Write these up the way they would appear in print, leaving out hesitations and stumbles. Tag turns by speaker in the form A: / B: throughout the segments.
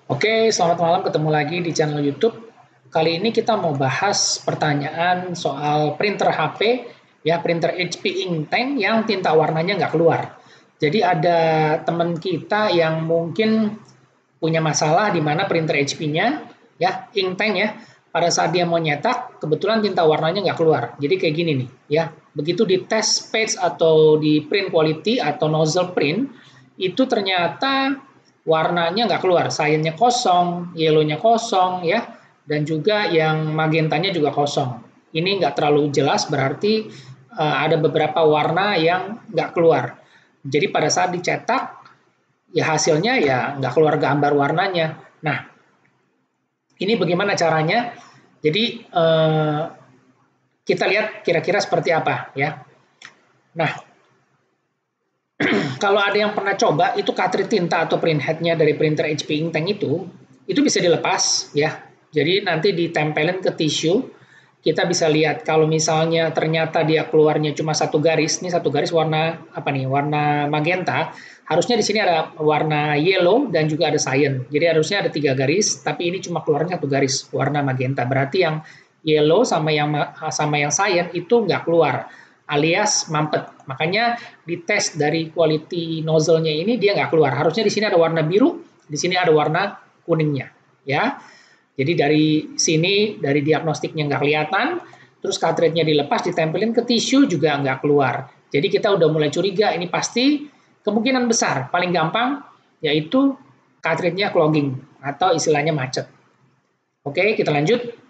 A: Oke, selamat malam, ketemu lagi di channel YouTube. Kali ini kita mau bahas pertanyaan soal printer HP, ya printer HP Inktank yang tinta warnanya nggak keluar. Jadi ada teman kita yang mungkin punya masalah di mana printer HP-nya, ya Inktank ya, pada saat dia mau nyetak, kebetulan tinta warnanya nggak keluar. Jadi kayak gini nih, ya. Begitu di test page atau di print quality atau nozzle print, itu ternyata warnanya nggak keluar, cyannya kosong, yellow-nya kosong, ya, dan juga yang magentanya juga kosong. Ini nggak terlalu jelas, berarti ada beberapa warna yang nggak keluar. Jadi pada saat dicetak, ya hasilnya ya nggak keluar gambar warnanya. Nah, ini bagaimana caranya? Jadi kita lihat kira-kira seperti apa, ya. Nah, kalau ada yang pernah coba, itu cartridge tinta atau printhead-nya dari printer HP Inktank itu bisa dilepas, ya. Jadi nanti ditempelin ke tisu, kita bisa lihat kalau misalnya ternyata dia keluarnya cuma satu garis, ini satu garis warna apa nih? Warna magenta. Harusnya di sini ada warna yellow dan juga ada cyan. Jadi harusnya ada 3 garis, tapi ini cuma keluarnya satu garis warna magenta. Berarti yang yellow sama yang cyan itu nggak keluar, alias mampet. Makanya di tes dari quality nozzle-nya ini dia nggak keluar. Harusnya di sini ada warna biru, di sini ada warna kuningnya, ya. Jadi dari sini, dari diagnostiknya nggak kelihatan, terus cartridge-nya dilepas, ditempelin ke tisu juga nggak keluar. Jadi kita udah mulai curiga, ini pasti kemungkinan besar, paling gampang, yaitu cartridge-nya clogging, atau istilahnya macet. Oke, kita lanjut.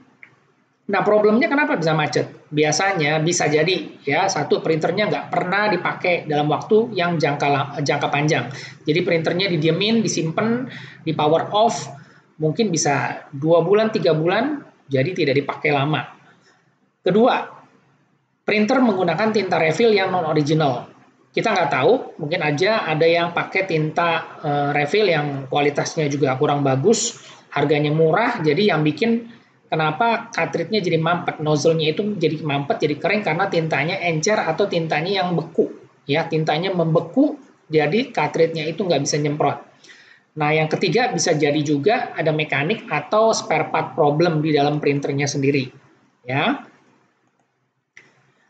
A: Nah, problemnya kenapa bisa macet? Biasanya bisa jadi, ya, satu printernya nggak pernah dipakai dalam waktu yang jangka panjang. Jadi printernya didiemin, disimpan, di power off, mungkin bisa 2 bulan, 3 bulan, jadi tidak dipakai lama. Kedua, printer menggunakan tinta refill yang non-original. Kita nggak tahu, mungkin aja ada yang pakai tinta refill yang kualitasnya juga kurang bagus, harganya murah, jadi yang bikin kenapa cartridge-nya jadi mampet, nozzle-nya itu jadi mampet, jadi kering karena tintanya encer atau tintanya yang beku. Ya, tintanya membeku, jadi cartridge-nya itu nggak bisa nyemprot. Nah, yang ketiga bisa jadi juga ada mekanik atau spare part problem di dalam printernya sendiri. Ya.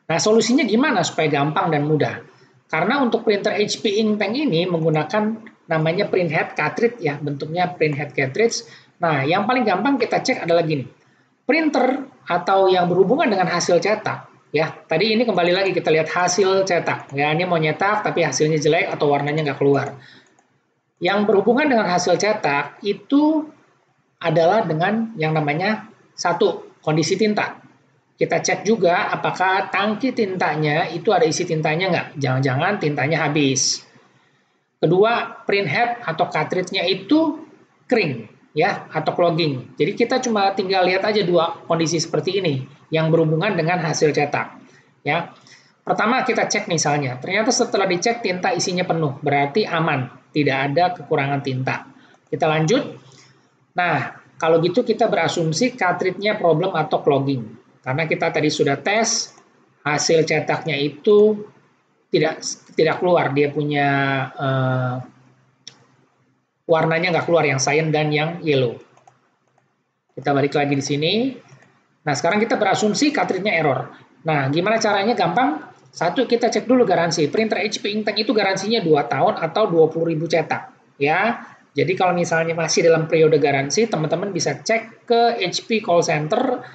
A: Nah, solusinya gimana supaya gampang dan mudah? Karena untuk printer HP Inktank ini menggunakan namanya printhead cartridge ya, bentuknya printhead cartridge. Nah, yang paling gampang kita cek adalah gini. Printer atau yang berhubungan dengan hasil cetak, ya. Tadi ini kembali lagi kita lihat hasil cetak. Ya, ini mau nyetak tapi hasilnya jelek atau warnanya nggak keluar. Yang berhubungan dengan hasil cetak itu adalah dengan yang namanya satu, kondisi tinta. Kita cek juga apakah tangki tintanya itu ada isi tintanya nggak. Jangan-jangan tintanya habis. Kedua, printhead atau cartridge-nya itu kering, ya, atau clogging. Jadi kita cuma tinggal lihat aja dua kondisi seperti ini yang berhubungan dengan hasil cetak, ya. Pertama kita cek misalnya, ternyata setelah dicek tinta isinya penuh, berarti aman, tidak ada kekurangan tinta. Kita lanjut. Nah, kalau gitu kita berasumsi cartridge-nya problem atau clogging. Karena kita tadi sudah tes, hasil cetaknya itu tidak keluar, dia punya warnanya nggak keluar, yang cyan dan yang yellow. Kita balik lagi di sini. Nah, sekarang kita berasumsi cartridge-nya error. Nah, gimana caranya? Gampang. Satu, kita cek dulu garansi. Printer HP Inktank itu garansinya 2 tahun atau 20.000 cetak. Ya, jadi kalau misalnya masih dalam periode garansi, teman-teman bisa cek ke HP call center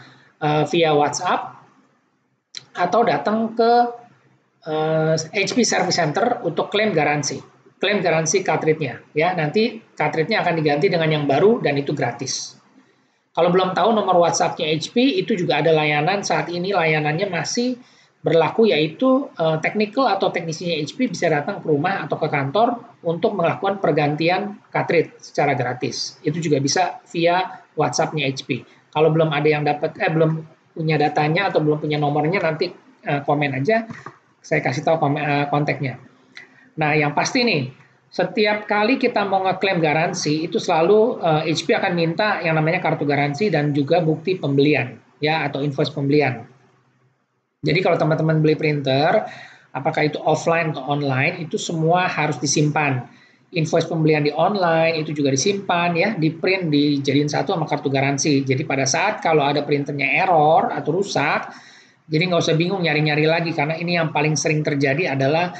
A: via WhatsApp atau datang ke HP Service Center untuk klaim garansi cartridge-nya. Ya, nanti cartridge-nya akan diganti dengan yang baru dan itu gratis. Kalau belum tahu nomor WhatsApp-nya HP, itu juga ada layanan saat ini, layanannya masih berlaku, yaitu technical atau teknisinya HP bisa datang ke rumah atau ke kantor untuk melakukan pergantian cartridge secara gratis. Itu juga bisa via WhatsApp-nya HP. Kalau belum ada yang belum punya datanya atau belum punya nomornya, nanti komen aja, saya kasih tahu kontaknya. Nah, yang pasti nih, setiap kali kita mau ngeklaim garansi, itu selalu HP akan minta yang namanya kartu garansi dan juga bukti pembelian, ya, atau invoice pembelian. Jadi kalau teman-teman beli printer, apakah itu offline atau online, itu semua harus disimpan. invoice pembelian di online itu juga disimpan ya, di print dijadiin satu sama kartu garansi. Jadi pada saat kalau ada printernya error atau rusak, jadi nggak usah bingung nyari-nyari lagi karena ini yang paling sering terjadi adalah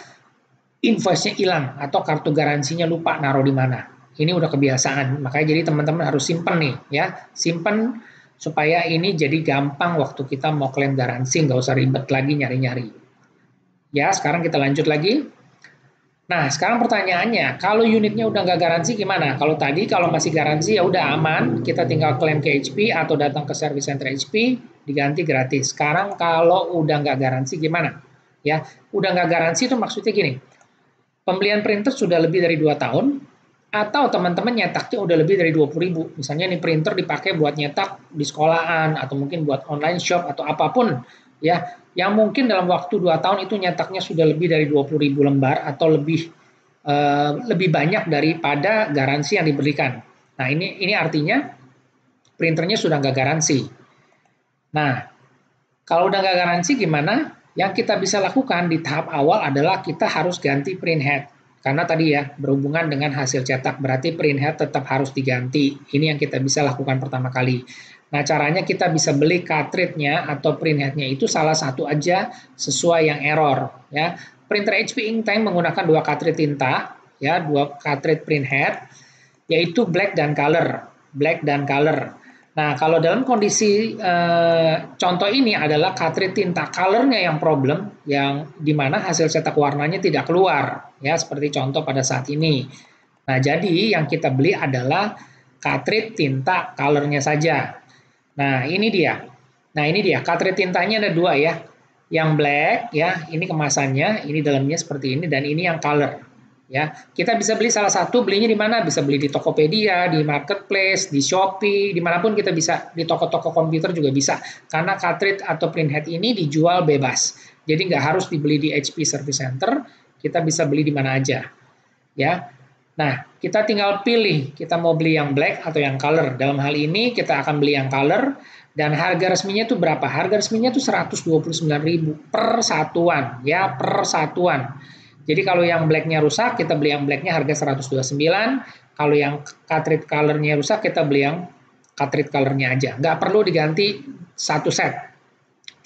A: invoice-nya hilang atau kartu garansinya lupa naruh di mana. Ini udah kebiasaan, makanya jadi teman-teman harus simpen nih ya, simpen supaya ini jadi gampang waktu kita mau klaim garansi, nggak usah ribet lagi nyari-nyari. Ya, sekarang kita lanjut lagi. Nah, sekarang pertanyaannya, kalau unitnya udah nggak garansi gimana? Kalau tadi kalau masih garansi ya udah aman, kita tinggal klaim ke HP atau datang ke service center HP, diganti gratis. Sekarang kalau udah nggak garansi gimana? Ya, udah nggak garansi itu maksudnya gini, pembelian printer sudah lebih dari 2 tahun, atau teman-teman nyetaknya udah lebih dari 20.000. Misalnya ini printer dipakai buat nyetak di sekolahan, atau mungkin buat online shop, atau apapun, ya yang mungkin dalam waktu 2 tahun itu nyetaknya sudah lebih dari 20.000 lembar atau lebih banyak daripada garansi yang diberikan. Nah, ini artinya printernya sudah nggak garansi. Nah, kalau udah nggak garansi gimana? Yang kita bisa lakukan di tahap awal adalah kita harus ganti print head. Karena tadi ya, berhubungan dengan hasil cetak, berarti print head tetap harus diganti. Ini yang kita bisa lakukan pertama kali. Nah, caranya kita bisa beli cartridge-nya atau print head-nya itu salah satu aja sesuai yang error. Ya, printer HP Inktank menggunakan 2 cartridge tinta, ya, 2 cartridge print head, yaitu black dan color. Black dan color. Nah, kalau dalam kondisi contoh ini adalah cartridge tinta colornya yang problem, yang dimana hasil cetak warnanya tidak keluar, ya seperti contoh pada saat ini. Nah, jadi yang kita beli adalah cartridge tinta colornya saja. Nah, ini dia. Nah, ini dia. Cartridge tintanya ada 2 ya. Yang black ya, ini kemasannya, ini dalamnya seperti ini dan ini yang color. Ya, kita bisa beli salah satu, belinya di mana? Bisa beli di Tokopedia, di Marketplace, di Shopee, dimanapun kita bisa, di toko-toko komputer juga bisa. Karena cartridge atau print head ini dijual bebas. Jadi nggak harus dibeli di HP Service Center, kita bisa beli di mana aja. Ya, nah kita tinggal pilih, kita mau beli yang black atau yang color. Dalam hal ini kita akan beli yang color, dan harga resminya itu berapa? Harga resminya itu 129.000 per satuan, ya per satuan. Jadi kalau yang black-nya rusak, kita beli yang black-nya harga 129. Kalau yang cartridge color-nya rusak, kita beli yang cartridge color-nya aja. Nggak perlu diganti satu set.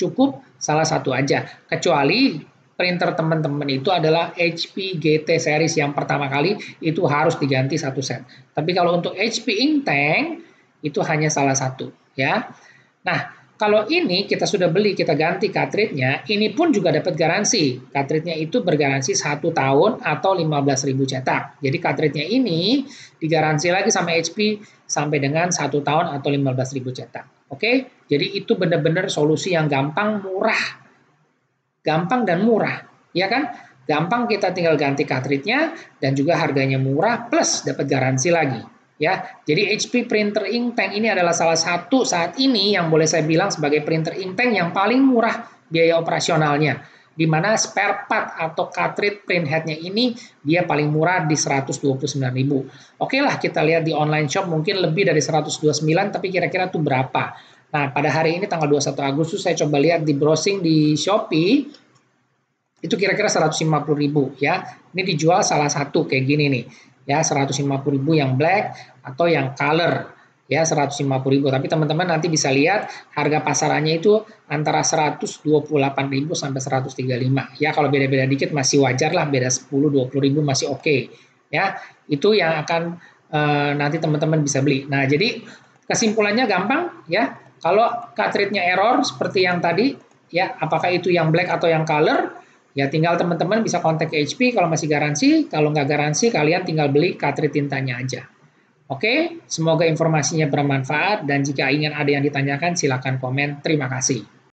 A: Cukup salah satu aja. Kecuali printer teman-teman itu adalah HP GT series yang pertama kali, itu harus diganti satu set. Tapi kalau untuk HP Inktank, itu hanya salah satu. Ya. Nah, kalau ini kita sudah beli, kita ganti cartridge-nya, ini pun juga dapat garansi. Cartridge-nya itu bergaransi 1 tahun atau 15.000 cetak. Jadi cartridge-nya ini digaransi lagi sama HP sampai dengan 1 tahun atau 15.000 cetak. Oke? Jadi itu benar-benar solusi yang gampang, murah. Gampang dan murah, ya kan? Gampang, kita tinggal ganti cartridge-nya dan juga harganya murah plus dapat garansi lagi. Ya, jadi HP printer Inktank ini adalah salah satu saat ini yang boleh saya bilang sebagai printer Inktank yang paling murah biaya operasionalnya, di mana spare part atau cartridge print head-nya ini dia paling murah di 129.000. Oke lah, kita lihat di online shop mungkin lebih dari 129, tapi kira-kira itu berapa? Nah, pada hari ini tanggal 21 Agustus saya coba lihat di browsing di Shopee, itu kira-kira 150.000 ya. Ini dijual salah satu kayak gini nih. Ya, 150.000 yang black atau yang color ya, 150.000. Tapi teman-teman nanti bisa lihat harga pasarannya itu antara 128.000 sampai 135. Ya, kalau beda-beda dikit masih wajar lah, beda 10-20.000 masih oke. Ya, itu yang akan nanti teman-teman bisa beli. Nah, jadi kesimpulannya gampang ya. Kalau cartridge-nya error seperti yang tadi ya, apakah itu yang black atau yang color? Ya tinggal teman-teman bisa kontak ke HP kalau masih garansi, kalau nggak garansi kalian tinggal beli cartridge tintanya aja. Oke, semoga informasinya bermanfaat dan jika ingin ada yang ditanyakan silakan komen. Terima kasih.